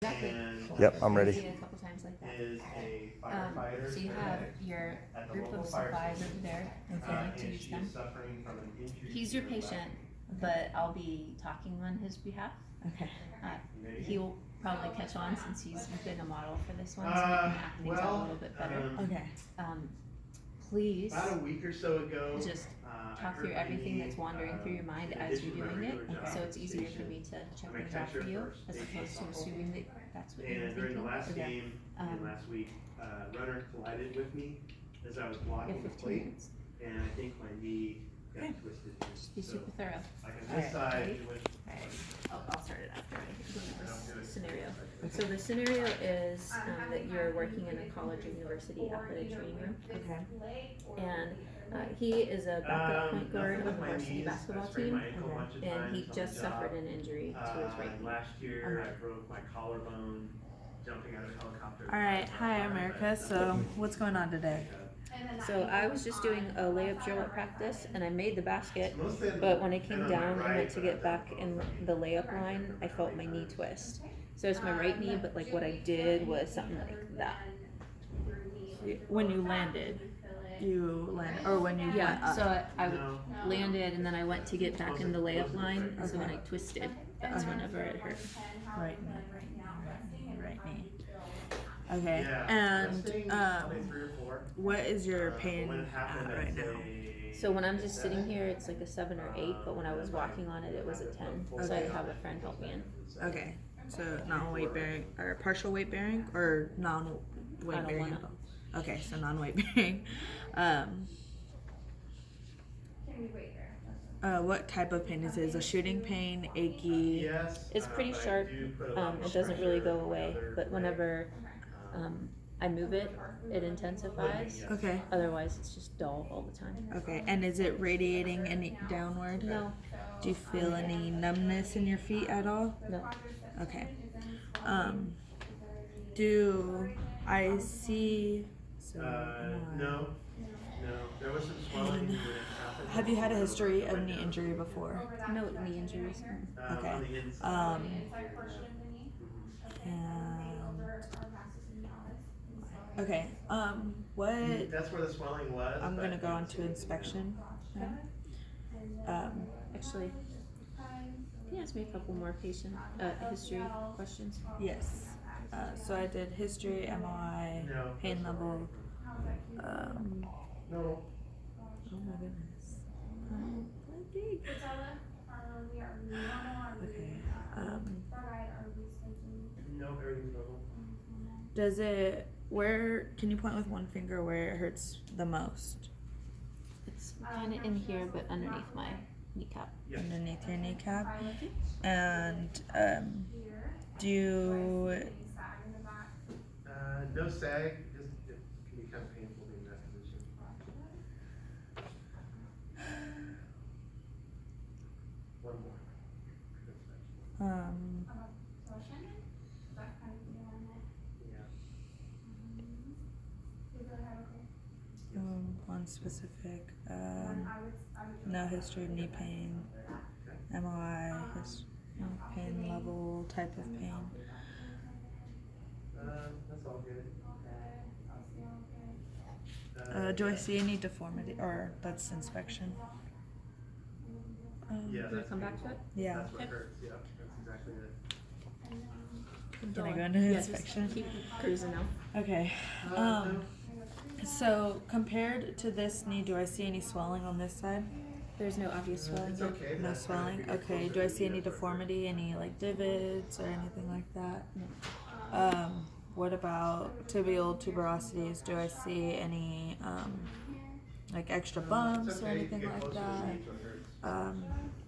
Exactly. Yep, I'm I've ready. seen it a couple times like that. is a firefighter. So you have your at the group local of fire supplies station. over there, if you like to And use she them. is suffering from an injury. He's to your her left. patient, but I'll be talking on his behalf. Okay. He'll probably catch on since he's been a model for this one, so he can act things out a little bit better. Okay. Please About a week or so ago, just I talk hurt through my everything knee, that's wandering through your mind in as addition you're to my doing it, regular job so at it's the easier for station. me to check I'm a things out for catcher you, for as station opposed to softball. assuming that that's what you're And during the thinking. last Okay. game, last week, runner collided with me as I was You blocking have the 15 plate, minutes. and I think my knee got Okay. twisted. Just be So, super thorough. like on Alright, this side, ready? it went. I'll start it after I give you this scenario. So the scenario is that you're working in a college or university athletic training room, Okay. and he is a backup point guard on the varsity basketball team, and he just suffered an injury to his right knee. Last year, I broke my collarbone jumping out of a helicopter. All right. Hi, America. So, what's going on today? So I was just doing a layup drill at practice, and I made the basket, but when I came down and went to get back in the layup line, I felt my knee twist. So it's my right knee, but like what I did was something like that. When you landed, or when you went Yeah, up. so I landed, and then I went to get back in the layup line, and so when I twisted, that's whenever it hurt. Right knee. Right knee. Okay. And what is your pain at right now? So when I'm just sitting here, it's like a 7 or 8, but when I was walking on it, it was a 10. So I have a friend help me in. Okay. So non-weight bearing or partial weight bearing or non-weight I don't bearing wanna. at all? Okay, so non-weight bearing. What type of pain is it? Is it a shooting pain, achy? Yes. It's pretty sharp. It doesn't really go away, but whenever I move it, it intensifies. Okay. Otherwise, it's just dull all the time. Okay. And is it radiating any downward? No, Do you feel any numbness in your feet at all? no. Okay. Do I see? So, No. There was some swelling. when it happened. have you had a history of knee injury before? No knee injuries. Okay. On the inside. Okay. What? That's where the swelling was. I'm but gonna go on it's- to inspection. Actually, can you ask me a couple more patient history questions? Yes. So I did history, MRI, No. pain level. No. Oh my goodness. Okay. No, everything's normal. Does it? Where? Can you point with one finger where it hurts the most? It's kind of in here, but underneath my kneecap. Yes. Underneath your kneecap. And do you? No sag. Just it can be kind of painful being in that position. One more. Um, Yeah. one specific. No history of knee pain. MRI. Pain level. Type of pain. That's all good. Do I see any deformity? Or that's inspection. Yeah, You want to that's come back to it? Yeah. That's what hurts. Yeah, that's exactly it. Can I go into Yeah, just inspection? keep cruising now. Okay. So compared to this knee, do I see any swelling on this side? There's no obvious swelling It's here. okay. No That's fine. swelling. If we get Okay. closer, Do I we see any get further. deformity, any like divots or anything like that? No. What about tibial tuberosities? Do I see any like extra bumps It's or okay. You anything get like closer, that? it hurts.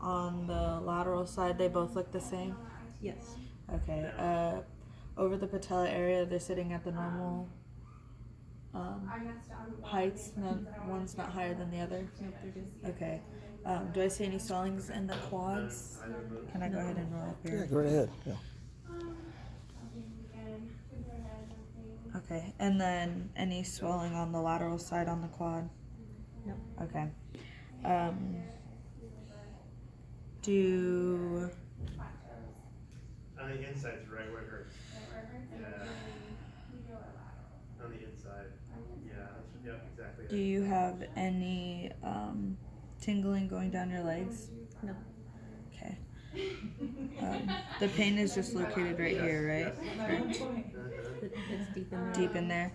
On the lateral side, they both look the same. Yes. Okay. Over the patella area, they're sitting at the normal heights. One's not higher than the other. Nope, they're good. Okay. Do I see any swellings in the quads? Can I go ahead and roll up Yeah, here? go right ahead. Yeah. Okay. And then any swelling on the lateral side on the quad? Nope. Okay. Do On the inside's right where it hurts. On the inside. Yeah, that's, yep, exactly. Do you have any tingling going down your legs? No. Okay. The pain is just located right here, right? Correct. It's deep in there. Deep in there.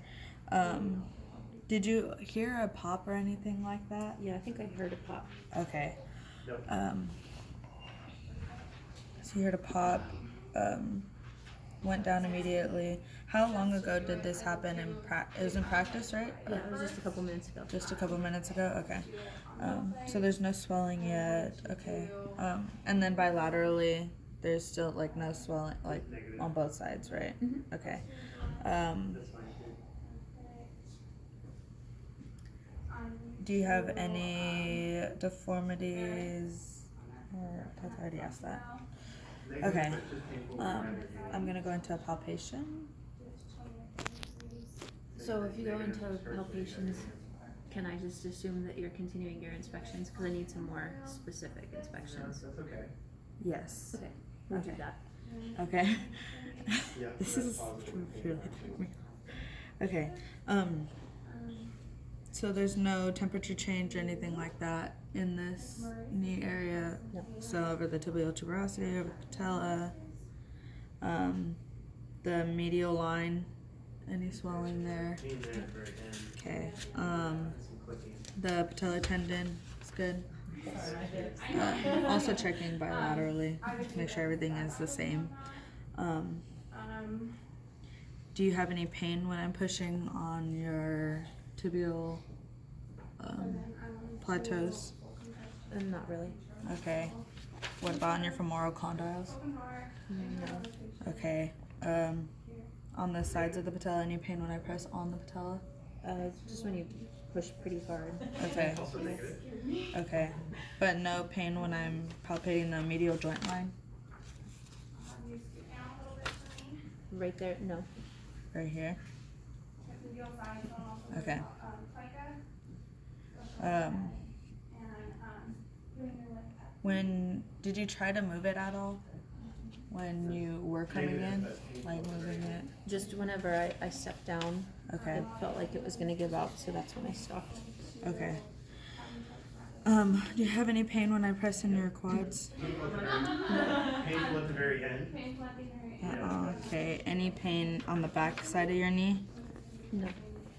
Did you hear a pop or anything like that? Yeah, I think I heard a pop. Okay. Yep. So you heard a pop, went down immediately. How long ago did this happen in it was in practice, right? Yeah, it was just a couple minutes ago. Just a couple minutes ago? Okay. So there's no swelling yet. Okay. And then bilaterally, there's still like no swelling, like on both sides, right? Mhm. Okay. That's fine too. Do you have any deformities? I already asked that. Okay. I'm gonna go into a palpation. So if you go into palpations, can I just assume that you're continuing your inspections? Because I need some more specific inspections. That's okay. Yes. Okay, we'll do Okay. that. Okay. Yeah, This that's is positive. really throwing me off. Okay. So there's no temperature change or anything like that in this knee area. No. So over the tibial tuberosity, over the patella, the medial line, any swelling there? Being there at the very end. Okay. Some clicking. The patellar tendon is good. Also checking bilaterally to make sure everything is the same. Do you have any pain when I'm pushing on your tibial plateaus? Not really. Okay. What about on your femoral condyles? No. Okay. On the sides of the patella, any pain when I press on the patella? Just when you push pretty hard. Okay. Also negative. Okay. But no pain when I'm palpating the medial joint line? Right there, no. Right here? Okay. When did you try to move it at all? When you were coming in? Like moving it? Just whenever I stepped down, Okay. it felt like it was gonna give out, so that's when I stopped. Okay. Do you have any pain when I press in your quads? Painful at the very end. Okay. Any pain on the back side of your knee? No.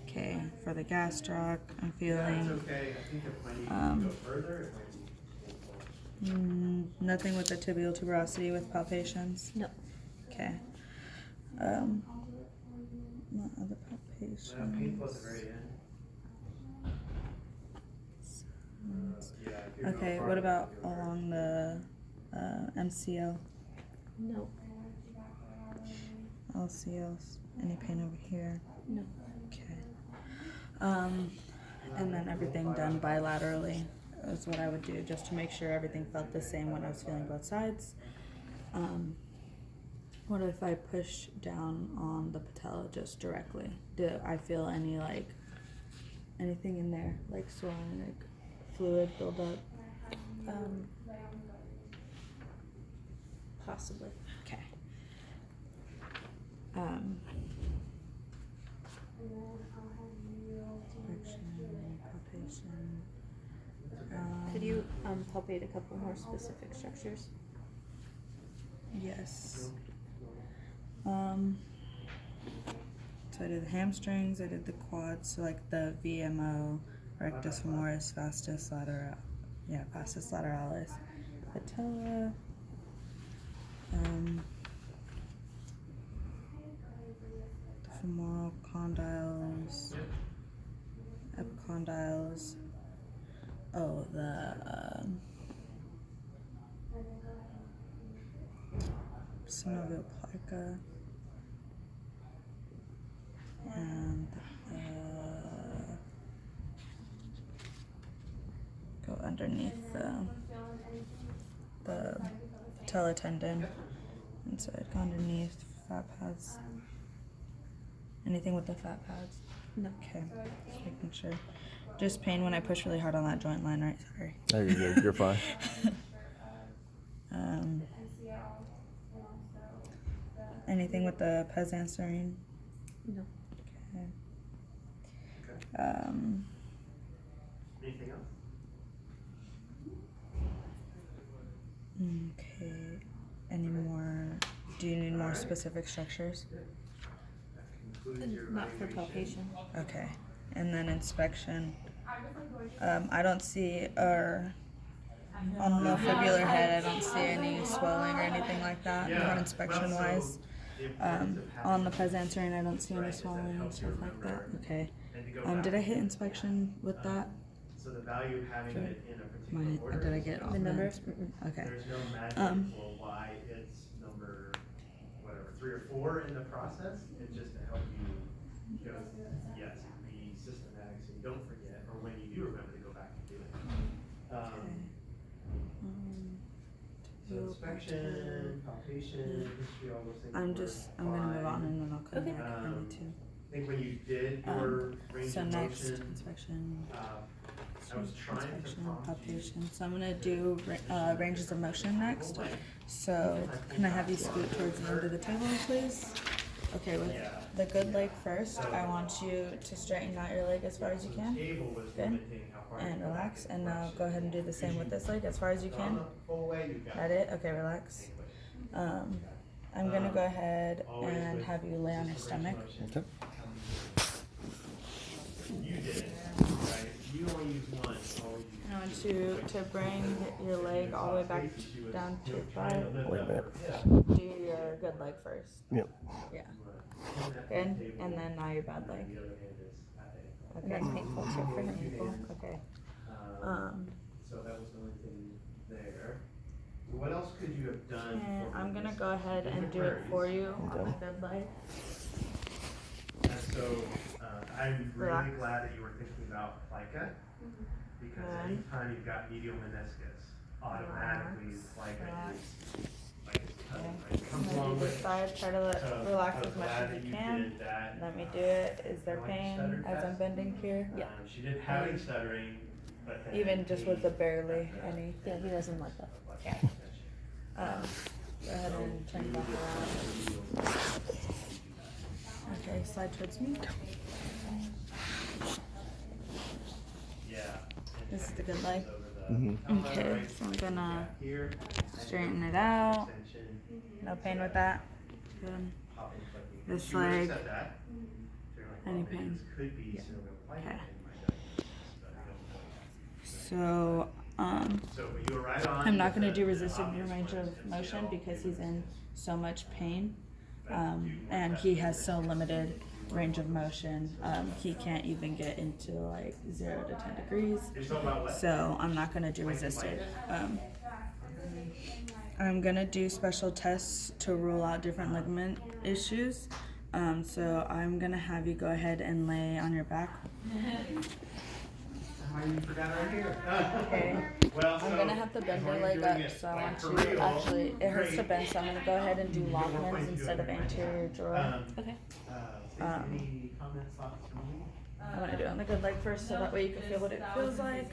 Okay. For the gastroc, I'm That's feeling okay. I think if I need to go further, it might be painful. nothing with the tibial tuberosity with palpations. No. Okay. What other palpations? Painful at the very end. Yeah, if you're Okay. going What farther, about you'll hurt. along the MCL, No. LCLs? Any pain over here? No. Okay. And then everything done bilaterally is what I would do, just to make sure everything felt the same when I was feeling both sides. What if I push down on the patella just directly? Do I feel any anything in there, like swelling, like fluid buildup? Possibly. Okay. Palpation. Could you palpate a couple more specific structures? Yes. So I did the hamstrings, I did the quads, so like the VMO, rectus femoris, vastus lateralis, patella, the femoral condyles, epicondyles, the synovial plica, and go underneath the patella tendon, and so I'd go underneath fat pads. Anything with the fat pads? No. Okay, just making sure. Just pain when I push really hard on that joint line, right? Sorry. No, you're good. You're fine. Anything with the pes answering? No. Okay. Okay. Anything else? Okay. Any more? Do you need more specific structures? That concludes your Not for evaluation. palpation. Okay. And then inspection. I don't see, or on the fibular head, I don't see any swelling or anything like that from inspection wise. On the pes answering, I don't see any swelling and stuff like that. Okay. Did I hit inspection with that? So the value of having it in a particular My, order. did I is get just- The number? Okay. There's no magic Um, for why it's number, whatever, 3 or 4 in the process. It's just to help you go, yes, be systematic so you don't forget, or when you do remember to go back and do it. So inspection, palpation, history, all those things. I'm were gonna move on fine. and then I'll come Okay. back if I need to. I think when you did your range So of next, motion, inspection, I was trying to inspection, prompt you. palpation. So I'm gonna do ranges of motion next. So can I have you scoot towards the end of the table, please? Okay, with the good leg first, I want you to straighten out your leg as far as you can. Table was Good. limiting how far you And could go relax, back and now go ahead and do the same with this leg as far as you So can. on the full way, you've got Got it? Okay, relax. I'm gonna go ahead and have you lay on your stomach. Okay. You did it, right? You only use one, always use. I want you to bring your leg all the way back down to your thigh. Wait a minute. Do your good leg first. Yep. Yeah. Good. And then now your bad leg. And that's painful too for him. Painful. Okay. So that was the only thing there. What else could you have done? And for I'm gonna this? go ahead and do it for you on the good leg. And so, I'm really Relax. glad that you were thinking about FICA, because Good. anytime you've got medial meniscus, automatically FICA is, like, it's cutting, right? It I'm comes gonna along do this with. side. Try to So, relax I was as much glad as that you can. did that. Let me do it. Is there pain as I'm bending here? Yeah. She didn't have any stuttering, but then. Even just with the barely any. Yeah, he doesn't like that. Yeah. Go ahead and turn back around. Okay, slide towards me. Yeah. This is the good leg. Mhm. Okay, so I'm gonna straighten it out. No pain with that. Good. This leg. Any pain? Okay. Okay. So, So you were right on. I'm not with gonna the- do the resisted obvious range ones, of and motion so because it he's was- in so much pain. And he has so limited range of motion. He can't even get into like 0 to 10 degrees. It's all about what? So I'm not gonna do resisted. I'm gonna do special tests to rule out different ligament issues. So I'm gonna have you go ahead and lay on your back. How you forgot right here. Okay. Well, I'm so, gonna have to bend when your you're leg doing up, it, so I like, want for you real, actually, it hurts to great. bend, so I'm gonna go ahead and do You don't Lockman's point to instead it of right anterior drawer. Okay. Stacey, any comments, thoughts from you? I'm gonna do it on the good leg first, so that way you can feel what it feels like.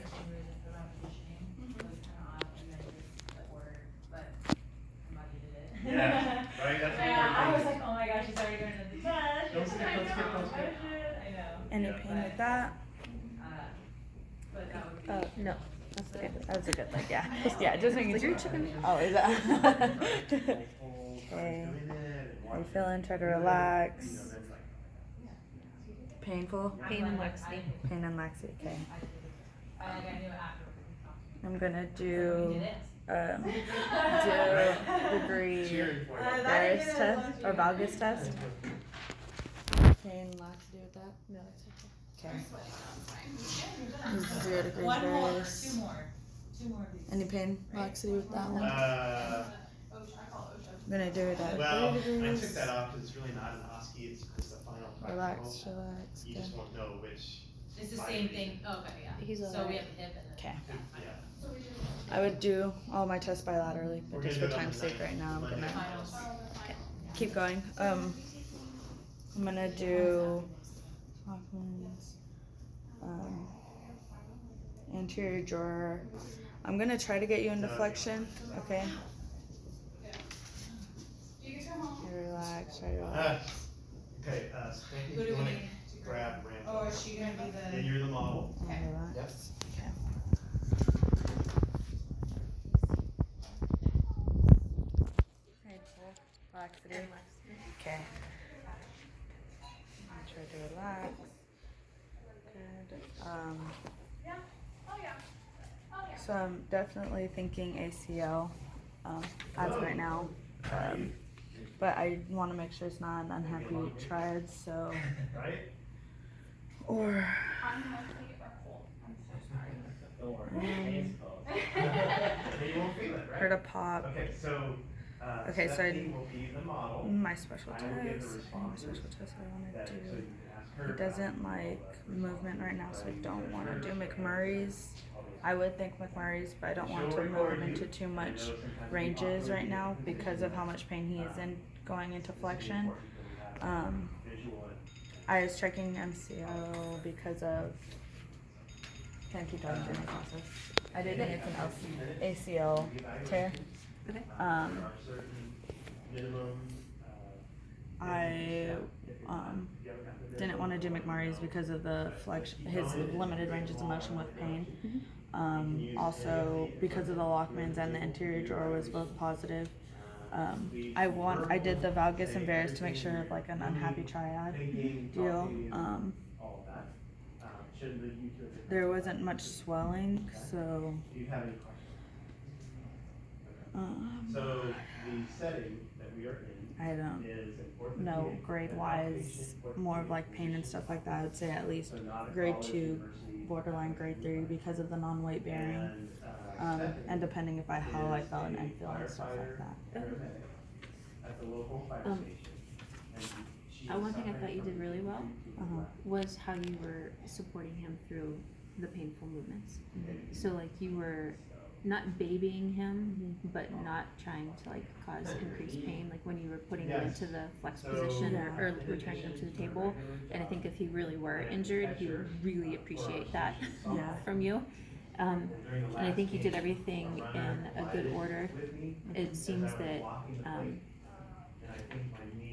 Yeah, right, that's I was important. like, oh my gosh, she's already going to the test. Don't skip, don't skip, don't skip. I know. Any Yeah. pain with that? But that would be. No, that's okay. That was a good leg, yeah. Yeah, just making Like, sure. you're chicken. Oh, is that? Okay. Okay. How you feeling? Try to relax. Painful? Pain and laxity. Pain and laxity, okay. I knew it after. I'm gonna We do, did it. degree Cheering for you. Varus test, or valgus test. Pain, laxity with that? No, it's okay. Okay. 0 degrees One more, Varus. two more. Two more of these. Any pain, laxity with that one? I'm gonna do it at Well, 3 I took degrees. that off because it's really not an OSCE, it's just a final practical. Relax, relax, You good. just won't know which. It's the body same region. thing, okay, yeah. He's So alright. we have the hip and the. Okay. Yeah. I would do all my tests bilaterally, We're but just gonna for do it on time's the sake ninth, right now, I'm Monday. gonna Finals. keep going. I'm gonna do Hoffman's, anterior drawer. I'm gonna try to get you into flexion, okay? You relax. relax, try to relax. Okay, Spanky, Who if do you we wanna need to grab grab? Randall. Oh, is she gonna be And the? you're the model. Okay. Relax. Okay. Hey, Paul. Laxity. Okay. Try to relax. Good. So I'm definitely thinking ACL as of right now. But I want to make sure it's not an unhappy triad, so. Right? Or. You won't feel it, right? Heard a pop. Okay, so, Okay, so Stephanie will be the model. My special I will give the test. My responses special test I want that, to so do. you can ask her. It doesn't like movement right now, so I don't want to do McMurray's. I would think McMurray's, but I don't want to move him into too much ranges right now because of how much pain he is in going into flexion. I was checking MCO because of. Can I keep talking during the process? I did think it's an ACL tear. Okay. I didn't want to do McMurray's because of the his limited ranges of motion with pain. Also because of the Lockmans and the anterior drawer was both positive. I did the valgus and varus to make sure of like an unhappy triad deal. There wasn't much swelling, so. Do you have any questions? So the setting that we are in I don't is an orthopedic know grade wise, more of like pain and stuff like that. I would say at least grade 2, borderline grade 3 because of the non-weight bearing. And depending if how I felt and feel and stuff like that. At the local fire Um, station. One thing I thought you did really well Uh-huh. was how you were supporting him through the painful movements. So like you were not babying him, but not trying to like cause increased pain. Like when you were putting him into the flex position or returning him to the table. And I think if he really were injured, he would really appreciate that Yeah. from you. And I think you did everything in a good order. It seems that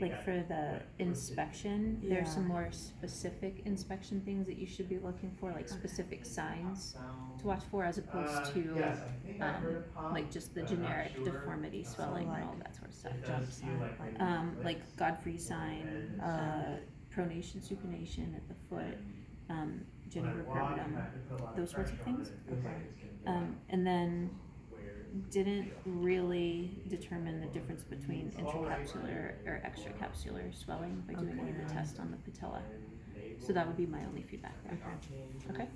like for the inspection, there's some more specific inspection things that you should be looking for, like specific signs to watch for, as opposed to like just the generic deformity, swelling, and all that sort of stuff. Jump sign, Like Godfrey sign, pronation, supination at the foot, Jennifer Pervidum, those sorts of things. And then didn't really determine the difference between intracapsular or extracapsular swelling by doing any of the tests on the patella. So that would be my only feedback there. Okay?